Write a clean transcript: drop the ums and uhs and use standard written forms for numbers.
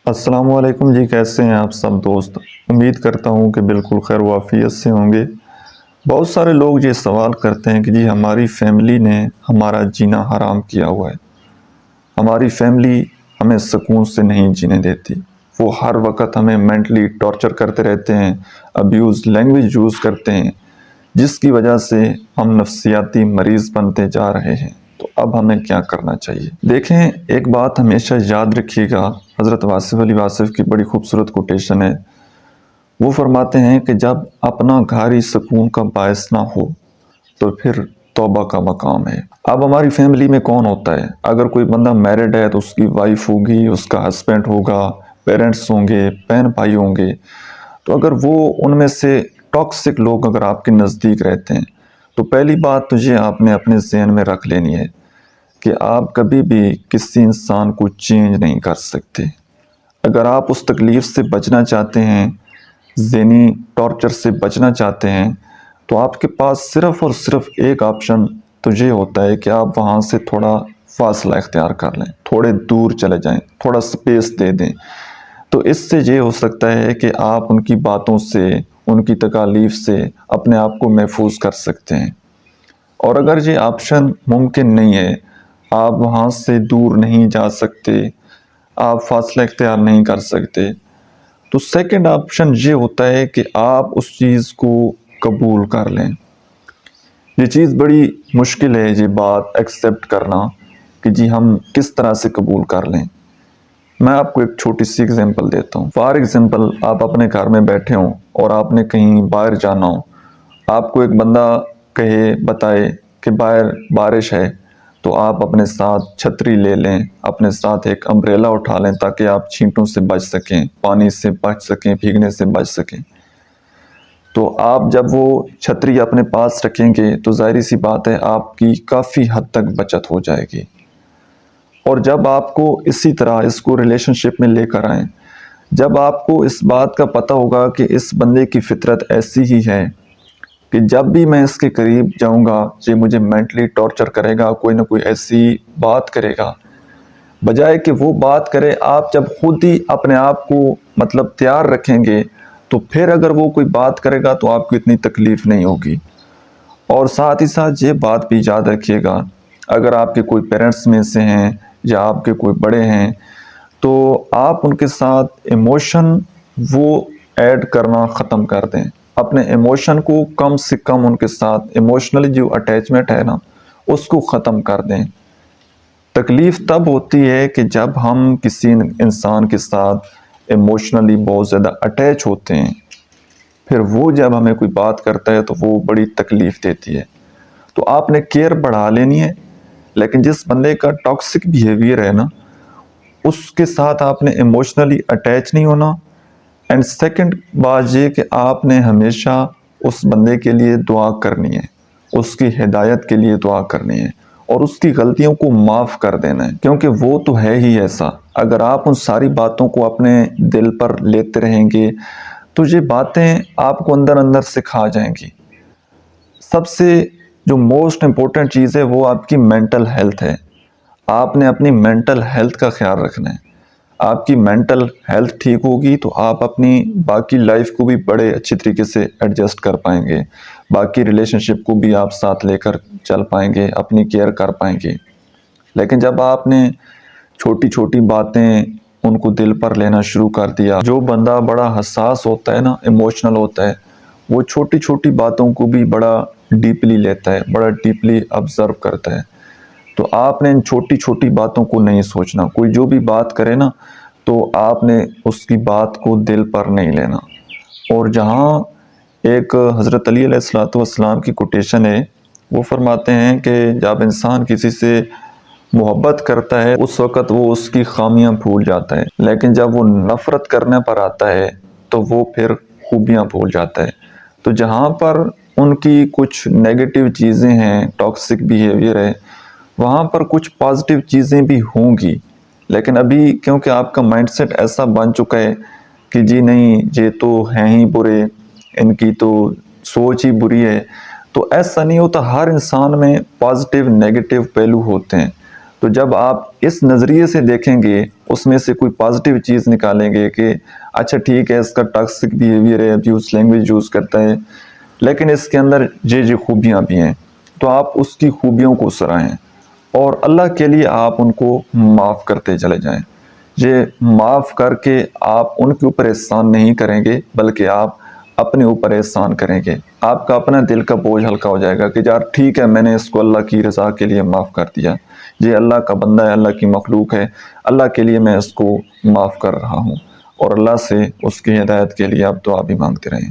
السلام علیکم جی، کیسے ہیں آپ سب دوست؟ امید کرتا ہوں کہ بالکل خیر و عافیت سے ہوں گے۔ بہت سارے لوگ یہ سوال کرتے ہیں کہ جی ہماری فیملی نے ہمارا جینا حرام کیا ہوا ہے، ہماری فیملی ہمیں سکون سے نہیں جینے دیتی، وہ ہر وقت ہمیں مینٹلی ٹارچر کرتے رہتے ہیں، ابیوز لینگویج یوز کرتے ہیں، جس کی وجہ سے ہم نفسیاتی مریض بنتے جا رہے ہیں۔ تو اب ہمیں کیا کرنا چاہیے؟ دیکھیں، ایک بات ہمیشہ یاد رکھیے گا، حضرت واصف علی واصف کی بڑی خوبصورت کوٹیشن ہے۔ وہ فرماتے ہیں کہ جب اپنا گھر ہی سکون کا باعث نہ ہو تو پھر توبہ کا مقام ہے۔ اب ہماری فیملی میں کون ہوتا ہے؟ اگر کوئی بندہ میرڈ ہے تو اس کی وائف ہوگی، اس کا ہسبینڈ ہوگا، پیرنٹس ہوں گے، بہن بھائی ہوں گے۔ تو اگر وہ ان میں سے ٹاکسک لوگ اگر آپ کے نزدیک رہتے ہیں تو پہلی بات تو یہ آپ نے اپنے ذہن میں رکھ لینی ہے کہ آپ کبھی بھی کسی انسان کو چینج نہیں کر سکتے۔ اگر آپ اس تکلیف سے بچنا چاہتے ہیں، ذہنی ٹارچر سے بچنا چاہتے ہیں، تو آپ کے پاس صرف اور صرف ایک آپشن تو یہ ہوتا ہے کہ آپ وہاں سے تھوڑا فاصلہ اختیار کر لیں، تھوڑے دور چلے جائیں، تھوڑا سپیس دے دیں۔ تو اس سے یہ ہو سکتا ہے کہ آپ ان کی باتوں سے، ان کی تکالیف سے اپنے آپ کو محفوظ کر سکتے ہیں۔ اور اگر یہ آپشن ممکن نہیں ہے، آپ وہاں سے دور نہیں جا سکتے، آپ فاصلہ اختیار نہیں کر سکتے، تو سیکنڈ آپشن یہ ہوتا ہے کہ آپ اس چیز کو قبول کر لیں۔ یہ چیز بڑی مشکل ہے، یہ بات ایکسیپٹ کرنا کہ جی ہم کس طرح سے قبول کر لیں۔ میں آپ کو ایک چھوٹی سی اگزامپل دیتا ہوں۔ فار ایگزامپل، آپ اپنے گھر میں بیٹھے ہوں اور آپ نے کہیں باہر جانا ہو، آپ کو ایک بندہ بتائے کہ باہر بارش ہے، تو آپ اپنے ساتھ چھتری لے لیں، اپنے ساتھ ایک امبریلا اٹھا لیں تاکہ آپ چھینٹوں سے بچ سکیں، پانی سے بچ سکیں، بھیگنے سے بچ سکیں۔ تو آپ جب وہ چھتری اپنے پاس رکھیں گے تو ظاہری سی بات ہے آپ کی کافی حد تک بچت ہو جائے گی۔ اور جب آپ کو اسی طرح اس کو ریلیشن شپ میں لے کر آئیں، جب آپ کو اس بات کا پتہ ہوگا کہ اس بندے کی فطرت ایسی ہی ہے کہ جب بھی میں اس کے قریب جاؤں گا یہ مجھے مینٹلی ٹارچر کرے گا، کوئی نہ کوئی ایسی بات کرے گا، بجائے کہ وہ بات کرے، آپ جب خود ہی اپنے آپ کو تیار رکھیں گے تو پھر اگر وہ کوئی بات کرے گا تو آپ کو اتنی تکلیف نہیں ہوگی۔ اور ساتھ ہی ساتھ یہ بات بھی یاد رکھیے گا، اگر آپ کے کوئی پیرنٹس میں سے ہیں یا آپ کے کوئی بڑے ہیں تو آپ ان کے ساتھ ایموشن وہ ایڈ کرنا ختم کر دیں، اپنے ایموشن کو کم سے کم ان کے ساتھ ایموشنلی جو اٹیچمنٹ ہے نا اس کو ختم کر دیں۔ تکلیف تب ہوتی ہے کہ جب ہم کسی انسان کے ساتھ ایموشنلی بہت زیادہ اٹیچ ہوتے ہیں، پھر وہ جب ہمیں کوئی بات کرتا ہے تو وہ بڑی تکلیف دیتی ہے۔ تو آپ نے کیئر بڑھا لینی ہے، لیکن جس بندے کا ٹاکسک بیہیویئر ہے نا اس کے ساتھ آپ نے ایموشنلی اٹیچ نہیں ہونا۔ اینڈ سیکنڈ بات یہ کہ آپ نے ہمیشہ اس بندے کے لیے دعا کرنی ہے، اس کی ہدایت کے لیے دعا کرنی ہے اور اس کی غلطیوں کو معاف کر دینا ہے، کیونکہ وہ تو ہے ہی ایسا۔ اگر آپ ان ساری باتوں کو اپنے دل پر لیتے رہیں گے تو یہ باتیں آپ کو اندر اندر سے کھا جائیں گی۔ سب سے جو موسٹ امپورٹنٹ چیز ہے وہ آپ کی مینٹل ہیلتھ ہے۔ آپ نے اپنی مینٹل ہیلتھ کا خیال رکھنا ہے۔ آپ کی مینٹل ہیلتھ ٹھیک ہوگی تو آپ اپنی باقی لائف کو بھی بڑے اچھی طریقے سے ایڈجسٹ کر پائیں گے، باقی ریلیشن شپ کو بھی آپ ساتھ لے کر چل پائیں گے، اپنی کیئر کر پائیں گے۔ لیکن جب آپ نے چھوٹی چھوٹی باتیں ان کو دل پر لینا شروع کر دیا، جو بندہ بڑا حساس ہوتا ہے نا، ایموشنل ہوتا ہے، وہ چھوٹی چھوٹی باتوں کو بھی بڑا ڈیپلی لیتا ہے، بڑا ڈیپلی آبزرو کرتا ہے۔ تو آپ نے ان چھوٹی چھوٹی باتوں کو نہیں سوچنا، کوئی جو بھی بات کرے نا تو آپ نے اس کی بات کو دل پر نہیں لینا۔ اور جہاں ایک حضرت علی علیہ السلام کی کوٹیشن ہے، وہ فرماتے ہیں کہ جب انسان کسی سے محبت کرتا ہے اس وقت وہ اس کی خامیاں بھول جاتا ہے، لیکن جب وہ نفرت کرنے پر آتا ہے تو وہ پھر خوبیاں بھول جاتا ہے۔ تو جہاں پر ان کی کچھ نیگیٹو چیزیں ہیں، ٹاکسک بیہیویئر ہے، وہاں پر کچھ پازیٹیو چیزیں بھی ہوں گی، لیکن ابھی کیونکہ آپ کا مائنڈ سیٹ ایسا بن چکا ہے کہ جی نہیں یہ تو ہیں ہی برے، ان کی تو سوچ ہی بری ہے، تو ایسا نہیں ہوتا۔ ہر انسان میں پازیٹیو نیگیٹو پہلو ہوتے ہیں۔ تو جب آپ اس نظریے سے دیکھیں گے، اس میں سے کوئی پازیٹیو چیز نکالیں گے کہ اچھا ٹھیک ہے اس کا ٹاکسک بیہیویئر ہے، ابیوز لینگویج یوز کرتا ہے، لیکن اس کے اندر یہ خوبیاں بھی ہیں، تو آپ اس کی خوبیوں کو سراہیں اور اللہ کے لیے آپ ان کو معاف کرتے چلے جائیں۔ یہ معاف کر کے آپ ان کے اوپر احسان نہیں کریں گے، بلکہ آپ اپنے اوپر احسان کریں گے۔ آپ کا اپنا دل کا بوجھ ہلکا ہو جائے گا کہ یار ٹھیک ہے، میں نے اس کو اللہ کی رضا کے لیے معاف کر دیا، یہ اللہ کا بندہ ہے، اللہ کی مخلوق ہے، اللہ کے لیے میں اس کو معاف کر رہا ہوں، اور اللہ سے اس کی ہدایت کے لیے آپ دعا بھی مانگتے رہیں۔